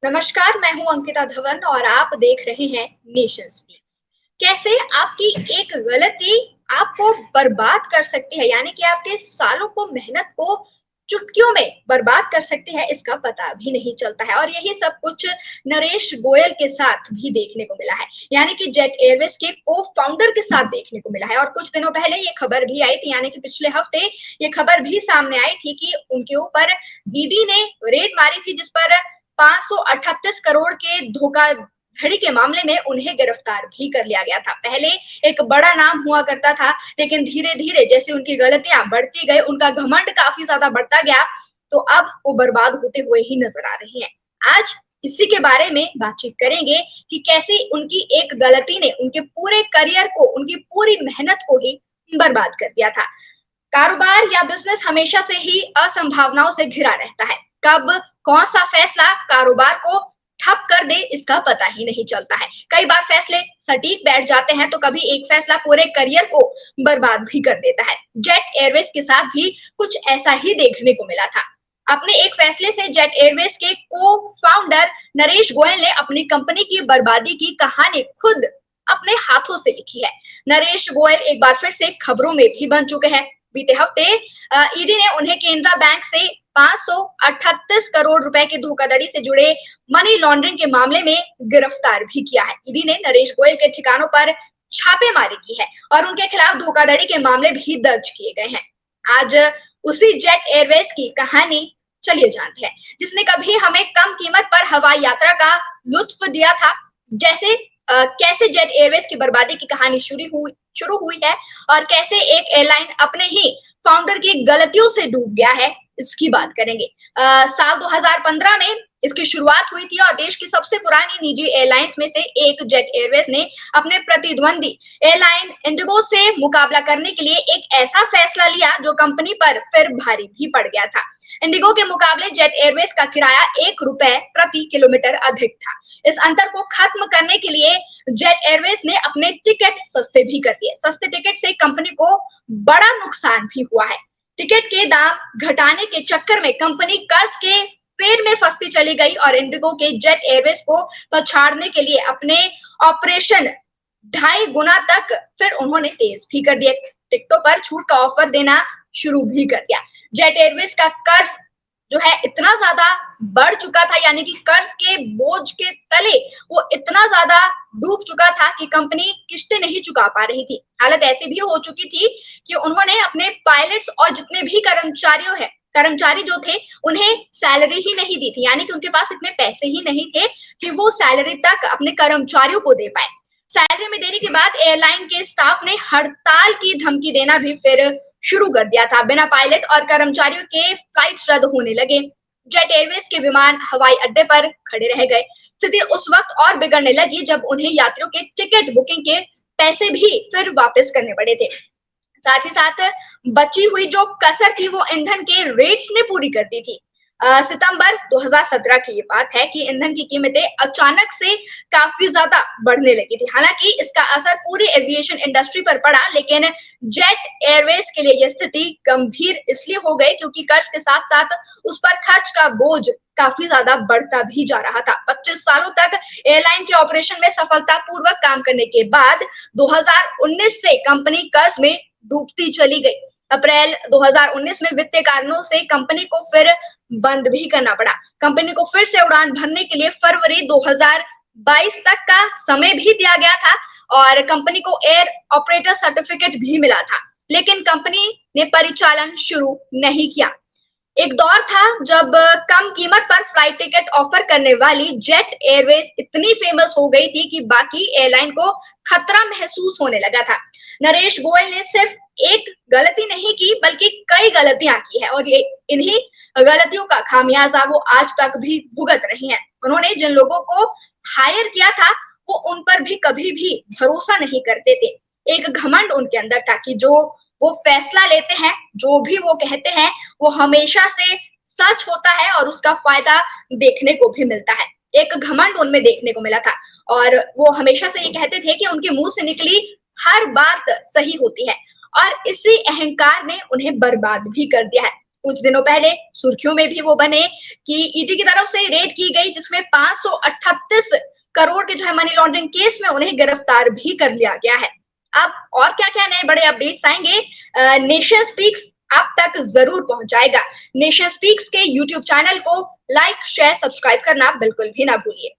नमस्कार, मैं हूं अंकिता धवन और आप देख रहे हैं नेशन स्पीक। कैसे आपकी एक गलती आपको बर्बाद कर सकती है, यानी कि आपके सालों को मेहनत को चुटकियों में बर्बाद कर सकती है, इसका पता भी नहीं चलता है। और यही सब कुछ नरेश गोयल के साथ भी देखने को मिला है, यानी कि जेट एयरवेज के को फाउंडर के साथ देखने को मिला है। और कुछ दिनों पहले ये खबर भी आई थी, यानी कि पिछले हफ्ते ये खबर भी सामने आई थी कि उनके ऊपर ईडी ने रेड मारी थी, जिस पर 538 करोड़ के धोखाधड़ी के मामले में उन्हें गिरफ्तार भी कर लिया गया था। पहले एक बड़ा नाम हुआ करता था, लेकिन धीरे धीरे जैसे उनकी गलतियां बढ़ती गई, उनका घमंड काफी ज्यादा बढ़ता गया, तो अब वो बर्बाद होते हुए ही नजर आ रहे हैं। आज इसी के बारे में बातचीत करेंगे कि कैसे उनकी एक गलती ने उनके पूरे करियर को, उनकी पूरी मेहनत को ही बर्बाद कर दिया था। कारोबार या बिजनेस हमेशा से ही असंभावनाओं से घिरा रहता है। कब कौन सा फैसला कारोबार को ठप कर दे, इसका पता ही नहीं चलता है। कई बार फैसले सटीक बैठ जाते हैं, तो कभी एक फैसला पूरे करियर को बर्बाद भी कर देता है। जेट एयरवेज के साथ भी कुछ ऐसा ही देखने को मिला था। अपने एक फैसले से जेट एयरवेज के को फाउंडर नरेश गोयल ने अपनी कंपनी की बर्बादी की कहानी खुद अपने हाथों से लिखी है। नरेश गोयल एक बार फिर से खबरों में भी बन चुके हैं। बीते हफ्ते ईडी ने उन्हें केनरा बैंक से 538 करोड़ रुपए की धोखाधड़ी से जुड़े मनी लॉन्ड्रिंग के मामले में गिरफ्तार भी किया है। ईडी ने नरेश गोयल के ठिकानों पर छापेमारी की है और उनके खिलाफ धोखाधड़ी के मामले भी दर्ज किए गए हैं। आज उसी जेट एयरवेज की कहानी चलिए जानते हैं, जिसने कभी हमें कम कीमत पर हवाई यात्रा का लुत्फ दिया था। जैसे कैसे जेट एयरवेज की बर्बादी की कहानी शुरू हुई है और कैसे एक एयरलाइन अपने ही फाउंडर की गलतियों से डूब गया है, इसकी बात करेंगे। साल 2015 में इसकी शुरुआत हुई थी और देश की सबसे पुरानी निजी एयरलाइंस में से एक जेट एयरवेज ने अपने प्रतिद्वंदी एयरलाइन इंडिगो से मुकाबला करने के लिए एक ऐसा फैसला लिया जो कंपनी पर फिर भारी भी पड़ गया था। इंडिगो के मुकाबले जेट एयरवेज का किराया ₹1 प्रति किलोमीटर अधिक था। इस अंतर को खत्म करने के लिए जेट एयरवेज ने अपने टिकट सस्ते भी कर दिए। सस्ते टिकट से कंपनी को बड़ा नुकसान भी हुआ है। टिकट के दाम घटाने के चक्कर में कंपनी कर्ज के फेर में फंसती चली गई और इंडिगो के जेट एयरवेज को पछाड़ने के लिए अपने ऑपरेशन 2.5 गुना तक फिर उन्होंने तेज भी कर दिए। टिकटों पर छूट का ऑफर देना शुरू भी कर दिया। जेट एयरवेज का कर्ज जो है इतना ज्यादा बढ़ चुका था, यानी कि कर्ज के बोझ के तले वो इतना ज्यादा डूब चुका था कि कंपनी किस्तें नहीं चुका पा रही थी। हालत ऐसी भी हो चुकी थी कि उन्होंने अपने पायलट्स और जितने भी कर्मचारी जो थे, उन्हें सैलरी ही नहीं दी थी, यानी कि उनके पास इतने पैसे ही नहीं थे कि वो सैलरी तक अपने कर्मचारियों को दे पाए। सैलरी में देने के बाद एयरलाइन के स्टाफ ने हड़ताल की धमकी देना भी फिर शुरू कर दिया था। बिना पायलट और कर्मचारियों के फ्लाइट्स रद्द होने लगे। जेट एयरवेज के विमान हवाई अड्डे पर खड़े रह गए। स्थिति उस वक्त और बिगड़ने लगी जब उन्हें यात्रियों के टिकट बुकिंग के पैसे भी फिर वापस करने पड़े थे। साथ ही साथ बची हुई जो कसर थी वो ईंधन के रेट्स ने पूरी कर दी थी। सितंबर 2017 की ये बात है कि ईंधन की कीमतें अचानक से काफी ज्यादा बढ़ने लगी थी। हालांकि इसका असर पूरी एविएशन इंडस्ट्री पर पड़ा, लेकिन जेट एयरवेज के लिए यह स्थिति गंभीर इसलिए हो गई क्योंकि कर्ज के साथ साथ उस पर खर्च का बोझ काफी ज्यादा बढ़ता भी जा रहा था। 25 सालों तक एयरलाइन के ऑपरेशन में सफलतापूर्वक काम करने के बाद 2019 से कंपनी कर्ज में डूबती चली गई। अप्रैल 2019 में वित्तीय कारणों से कंपनी को फिर बंद भी करना पड़ा। कंपनी को फिर से उड़ान भरने के लिए फरवरी 2022 तक का समय भी दिया गया था और कंपनी को एयर ऑपरेटर सर्टिफिकेट भी मिला था, लेकिन कंपनी ने परिचालन शुरू नहीं किया। एक दौर था जब कम कीमत पर फ्लाइट टिकट ऑफर करने वाली जेट एयरवेज इतनी फेमस हो गई थी कि बाकी एयरलाइन को खतरा महसूस होने लगा था। नरेश गोयल ने सिर्फ एक गलती नहीं की, बल्कि कई गलतियां की है और ये इन्हीं गलतियों का खामियाजा वो आज तक भी भुगत रही हैं। उन्होंने जिन लोगों को हायर किया था वो उन पर भी कभी भी भरोसा नहीं करते थे। एक घमंड उनके अंदर था कि जो वो फैसला लेते हैं, जो भी वो कहते हैं, वो हमेशा से सच होता है और उसका फायदा देखने को भी मिलता है। एक घमंड उनमें देखने को मिला था और वो हमेशा से ये कहते थे कि उनके मुंह से निकली हर बात सही होती है और इसी अहंकार ने उन्हें बर्बाद भी कर दिया है। कुछ दिनों पहले सुर्खियों में भी वो बने कि ईडी की तरफ से रेड की गई, जिसमें 538 करोड़ के जो है मनी लॉन्ड्रिंग केस में उन्हें गिरफ्तार भी कर लिया गया है। अब और क्या क्या नए बड़े अपडेट्स आएंगे, नेशन स्पीक्स आप तक जरूर पहुंच जाएगा। नेशन स्पीक्स के यूट्यूब चैनल को लाइक, शेयर, सब्सक्राइब करना बिल्कुल भी ना भूलिए।